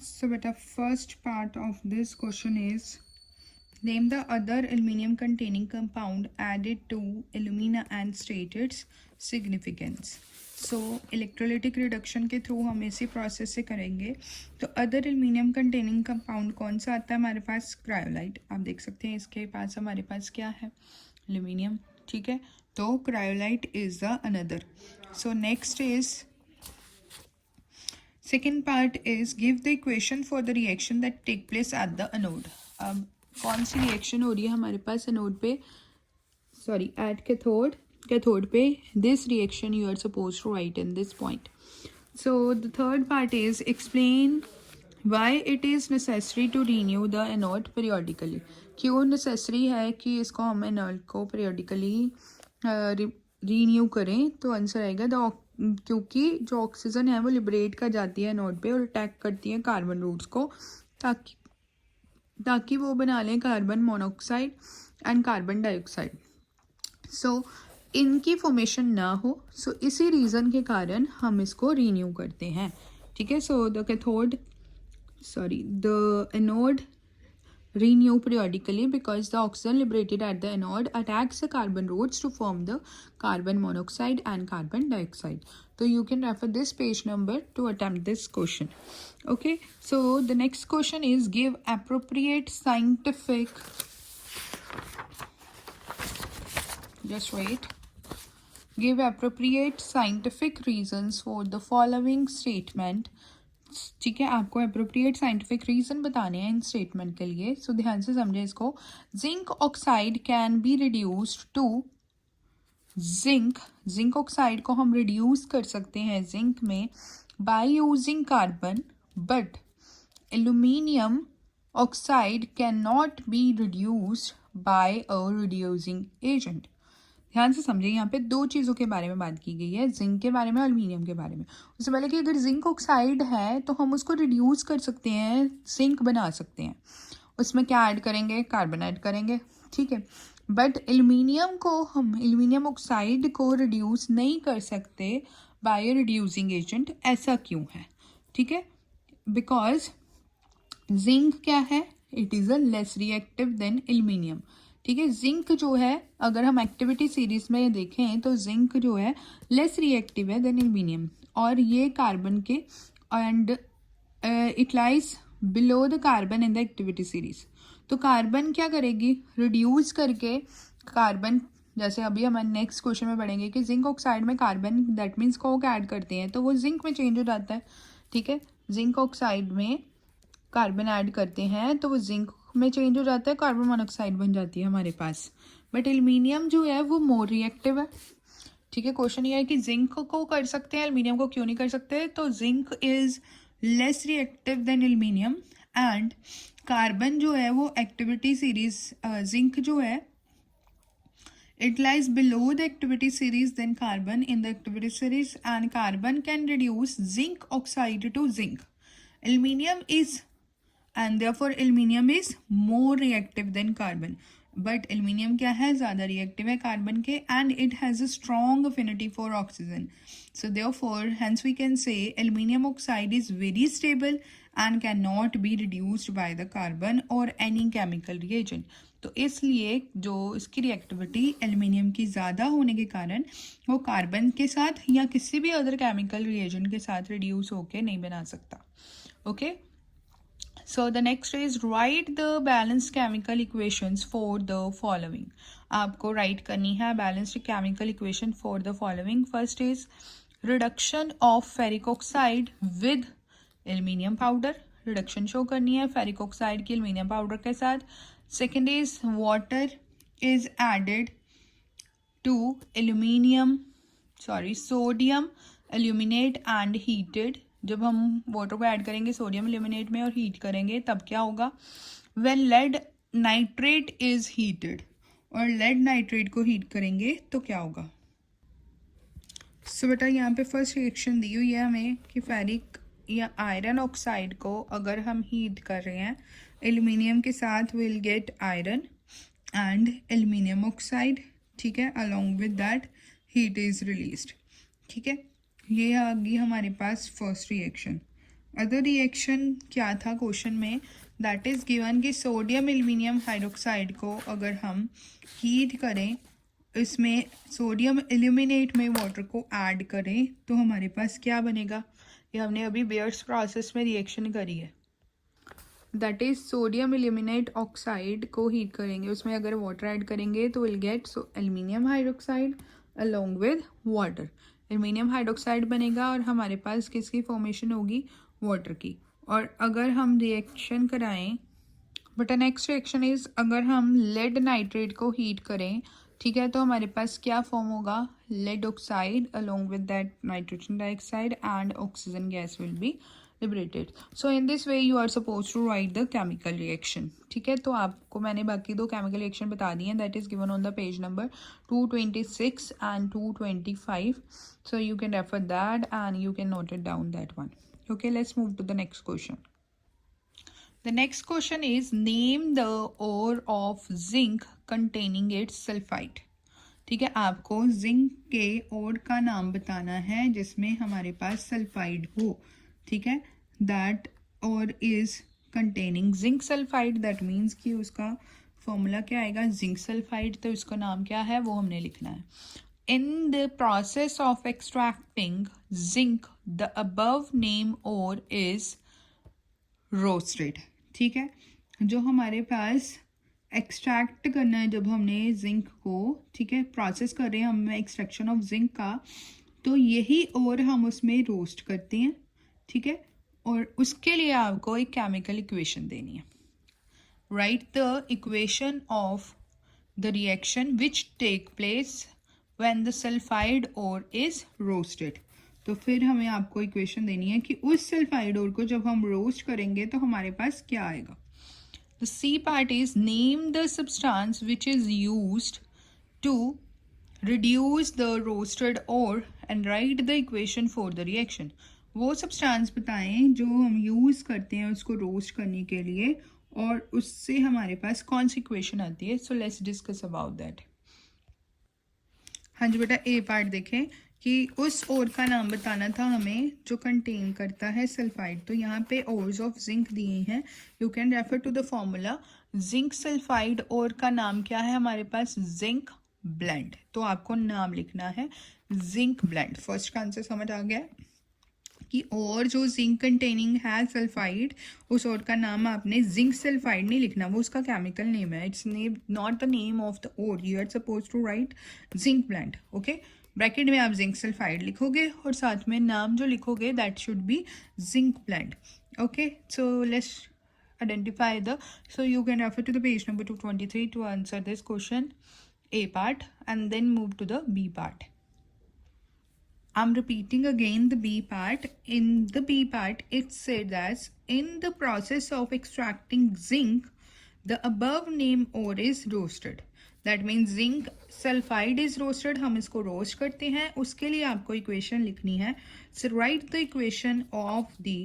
So beta, first part of this question is name the other aluminium containing compound added to alumina and state its significance. So electrolytic reduction के through हम इसी process से करेंगे. तो other aluminium containing compound कौन सा आता है हमारे पास? क्रायोलाइट. आप देख सकते हैं इसके पास हमारे पास क्या है? एल्यूमिनियम. ठीक है, तो cryolite is the another. So next is second part is give the equation for the reaction that take place at the anode. अब कौन सी रिएक्शन हो रही है हमारे पास एनोड पे, सॉरी एट कैथोड पे? This reaction you are suppose to write in this point. So the third part is explain why it is necessary to renew the anode periodically. क्यों नेसेसरी है कि इसको हम एनोड को periodically renew करें? तो answer आएगा द क्योंकि जो ऑक्सीजन है वो लिबरेट कर जाती है एनोड पे और अटैक करती है कार्बन रूट्स को, ताकि वो बना लें carbon monoxide and carbon dioxide. So इनकी फॉर्मेशन ना हो, सो इसी रीज़न के कारण हम इसको रीन्यू करते हैं. ठीक है, so the anode renew periodically because the oxygen liberated at the anode attacks the carbon roots to form the carbon monoxide and carbon dioxide. So you can refer this page number to attempt this question. Okay, so the next question is give appropriate scientific, just wait, give appropriate scientific reasons for the following statement. ठीक है, आपको appropriate scientific reason बताने हैं इन statement के लिए. सो ध्यान से समझे इसको. Zinc oxide can be reduced to zinc oxide को हम रिड्यूस कर सकते हैं जिंक में by using carbon, but aluminium oxide can not be reduced by a reducing agent. ध्यान से समझिए, यहाँ पे दो चीज़ों के बारे में बात की गई है, जिंक के बारे में और एल्यूमिनियम के बारे में. उससे पहले कि अगर जिंक ऑक्साइड है तो हम उसको रिड्यूस कर सकते हैं, जिंक बना सकते हैं. उसमें क्या ऐड करेंगे? कार्बन ऐड करेंगे. ठीक है, बट एल्यूमिनियम ऑक्साइड को रिड्यूस नहीं कर सकते बाय रिड्यूसिंग एजेंट. ऐसा क्यों है? ठीक है, बिकॉज जिंक क्या है? It is a less reactive than aluminium. ठीक है, जिंक जो है अगर हम एक्टिविटी सीरीज में देखें तो जिंक जो है लेस रिएक्टिव है देन एल्यूमिनियम, और ये कार्बन के and it lies below the carbon in the activity series. तो कार्बन क्या करेगी? रिड्यूस करके कार्बन, जैसे अभी हम नेक्स्ट क्वेश्चन में पढ़ेंगे कि जिंक ऑक्साइड में carbon that means Coke add करते हैं तो वो जिंक में चेंज हो जाता है. ठीक है, जिंक ऑक्साइड में कार्बन ऐड करते हैं तो वो जिंक में चेंज हो जाता है, कार्बन मोनोऑक्साइड बन जाती है हमारे पास. बट एल्यूमिनियम जो है वो मोर रिएक्टिव है. ठीक है, क्वेश्चन ये है कि जिंक को कर सकते हैं, एल्यूमिनियम को क्यों नहीं कर सकते? तो zinc is less reactive than aluminium and carbon जो है वो एक्टिविटी सीरीज, जिंक जो है it lies below the activity series than carbon in the activity series, and carbon can reduce zinc oxide to zinc. Aluminium is, and therefore aluminium is more reactive than carbon. But aluminium क्या है? ज़्यादा reactive है carbon के, and it has a strong affinity for oxygen. So therefore, hence we can say aluminium oxide is very stable and cannot be reduced by the carbon or any chemical reagent. तो इसलिए जो इसकी reactivity aluminium की ज़्यादा होने के कारण वो कार्बन के साथ या किसी भी अदर केमिकल रिएजेंट के साथ रिड्यूस होके नहीं बना सकता. Okay, so the next is right the balanced chemical equations for the following. आपको राइट करनी है balanced chemical equation for the following. First is reduction of ferric oxide with aluminium powder. Reduction show करनी है ferric oxide की aluminium powder के साथ. Second is water is added to sodium aluminate and heated. जब हम water को add करेंगे sodium aluminate में और हीट करेंगे तब क्या होगा? When lead nitrate is heated, और लेड नाइट्रेट को हीट करेंगे तो क्या होगा? सो बेटा यहाँ पे फर्स्ट रिएक्शन दी हुई है हमें कि फेरिक या आयरन ऑक्साइड को अगर हम हीट कर रहे हैं एल्यूमिनियम के साथ, will get iron and aluminium oxide. ठीक है, along with that heat is released. ठीक है, ये आ गई हमारे पास फर्स्ट रिएक्शन. अदर रिएक्शन क्या था क्वेश्चन में, दैट इज गिवन कि सोडियम एल्यूमिनियम हाइड्रोक्साइड को अगर हम हीट करें, इसमें सोडियम एल्यूमिनेट में वाटर को ऐड करें तो हमारे पास क्या बनेगा। ये हमने अभी बेयर्स प्रोसेस में रिएक्शन करी है। That is sodium aluminate oxide को हीट करेंगे, उसमें अगर वाटर ऐड करेंगे तो will get aluminium hydroxide along with water. Aluminium hydroxide बनेगा और हमारे पास किसकी फॉर्मेशन होगी, वाटर की। और अगर हम रिएक्शन कराएं, बट नेक्स्ट रिएक्शन इज अगर हम लेड नाइट्रेट को हीट करें, ठीक है, तो हमारे पास क्या फॉर्म होगा, lead oxide along with that nitrogen dioxide and oxygen gas will be liberated. So in this way you are supposed to write the chemical reaction. ठीक है, तो आपको मैंने बाकी दो chemical reaction बता दी हैं, that is given on the page number 226 and 225. So you can refer that and you can note it down that one. Okay, let's move to the next question. The next question is name the ore of zinc containing its sulfide. ठीक है, आपको zinc के ओर का नाम बताना है जिसमें हमारे पास सल्फाइड हो। ठीक है, दैट और is containing zinc sulphide, that means कि उसका फॉर्मूला क्या आएगा, जिंक सल्फाइड, तो उसका नाम क्या है वो हमने लिखना है। In the process of extracting zinc the above name और इज रोस्टेड। ठीक है, जो हमारे पास एक्सट्रैक्ट करना है जब हमने जिंक को, ठीक है, प्रोसेस कर रहे हैं हम एक्सट्रैक्शन ऑफ जिंक का, तो यही और हम उसमें रोस्ट करते हैं। ठीक है, और उसके लिए आपको एक केमिकल इक्वेशन देनी है। Write the equation of the reaction which take place when the sulphide ore is roasted. तो फिर हमें आपको इक्वेशन देनी है कि उस सल्फाइड ओर को जब हम रोस्ट करेंगे तो हमारे पास क्या आएगा। The C part is name the substance which is used to reduce the roasted ore and write the equation for the reaction. वो सब्सटेंस बताएं जो हम यूज़ करते हैं उसको रोस्ट करने के लिए और उससे हमारे पास कौन सी इक्वेशन आती है। So let's discuss about that. हाँ जी बेटा, ए पार्ट देखें कि उस ओर का नाम बताना था हमें जो कंटेन करता है सल्फाइड। तो यहाँ पे ओर्स ऑफ जिंक दिए हैं, you can refer to the formula. Zinc sulphide ore का नाम क्या है हमारे पास, जिंक ब्लेंड। तो आपको नाम लिखना है जिंक ब्लेंड। फर्स्ट का आंसर समझ आ गया कि और जो जिंक कंटेनिंग है सल्फाइड, उस और का नाम आपने जिंक सल्फाइड नहीं लिखना, वो उसका केमिकल नेम है। Its name not the name of the ore, you are suppose to write zinc blende. Okay, bracket में आप जिंक सल्फाइड लिखोगे और साथ में नाम जो लिखोगे that should be zinc blende. Okay, so let's identify the, so you can refer to the page number 223 to answer this question, A part, and then move to the B part. I'm repeating again the B part. In the B part, it said that in the process of extracting zinc, the above name ore is roasted. That means zinc sulfide is roasted. हम इसको roast करते हैं, उसके लिए आपको equation लिखनी है। So write the equation of the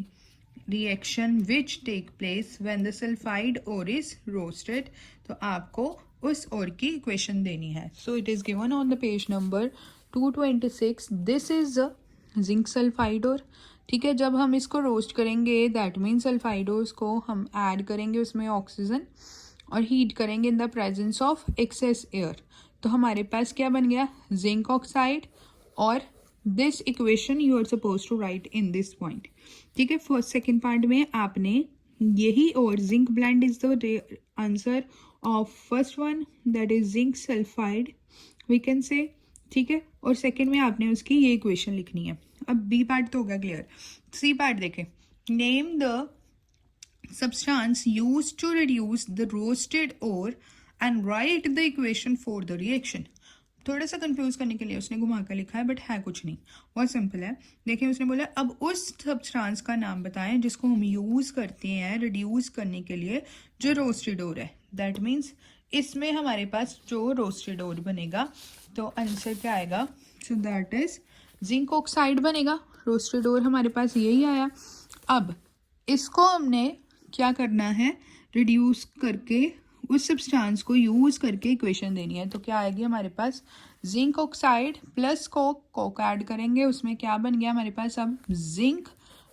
reaction which take place when the sulfide ore is roasted. तो आपको उस ore की equation देनी है। So it is given on the page number 226. This is a zinc sulfide ore. ठीक है, जब हम इसको रोस्ट करेंगे दैट मीन सल्फाइड ओर्स को हम ऐड करेंगे उसमें ऑक्सीजन और हीट करेंगे in the presence of excess air, तो हमारे पास क्या बन गया, जिंक ऑक्साइड। और this equation you are suppose to write in this point. ठीक है, फर्स्ट सेकेंड पार्ट में आपने यही और zinc blende is the answer of first one, that is zinc sulphide we can say. ठीक है, और सेकेंड में आपने उसकी ये इक्वेशन लिखनी है। अब बी पार्ट तो हो गया क्लियर। सी पार्ट देखें, name the substance used to reduce the roasted ore and write the equation for the reaction. थोड़ा सा कंफ्यूज करने के लिए उसने घुमा कर लिखा है, बट है कुछ नहीं, बहुत सिंपल है। देखिए उसने बोला अब उस सब्सटेंस का नाम बताएं जिसको हम यूज करते हैं रिड्यूस करने के लिए जो रोस्टेड ओर है। दैट मीन्स इसमें हमारे पास जो रोस्टेड ओर बनेगा तो आंसर क्या आएगा, so that is zinc oxide बनेगा। रोस्टेड ओर हमारे पास यही आया। अब इसको हमने क्या करना है, रिड्यूस करके उस सब्सटेंस को यूज़ करके इक्वेशन देनी है। तो क्या आएगी हमारे पास, zinc oxide plus coke add करेंगे, उसमें क्या बन गया हमारे पास अब जिंक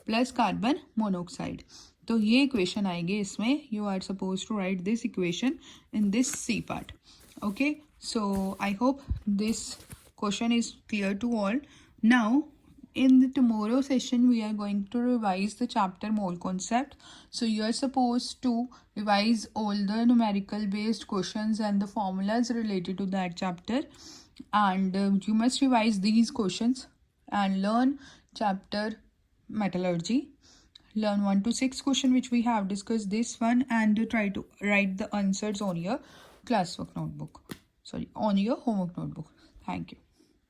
प्लस कार्बन मोनोऑक्साइड। तो ये इक्वेशन आएगी इसमें। You are suppose to write this equation in this C part. Okay, so I hope this question is clear to all. Now in the tomorrow session we are going to revise the chapter mole concept. So you are supposed to revise all the numerical based questions and the formulas related to that chapter, and you must revise these questions and learn chapter metallurgy. Learn 1 to 6 question which we have discussed this one, and try to write the answers on your classwork notebook, sorry, on your homework notebook. Thank you.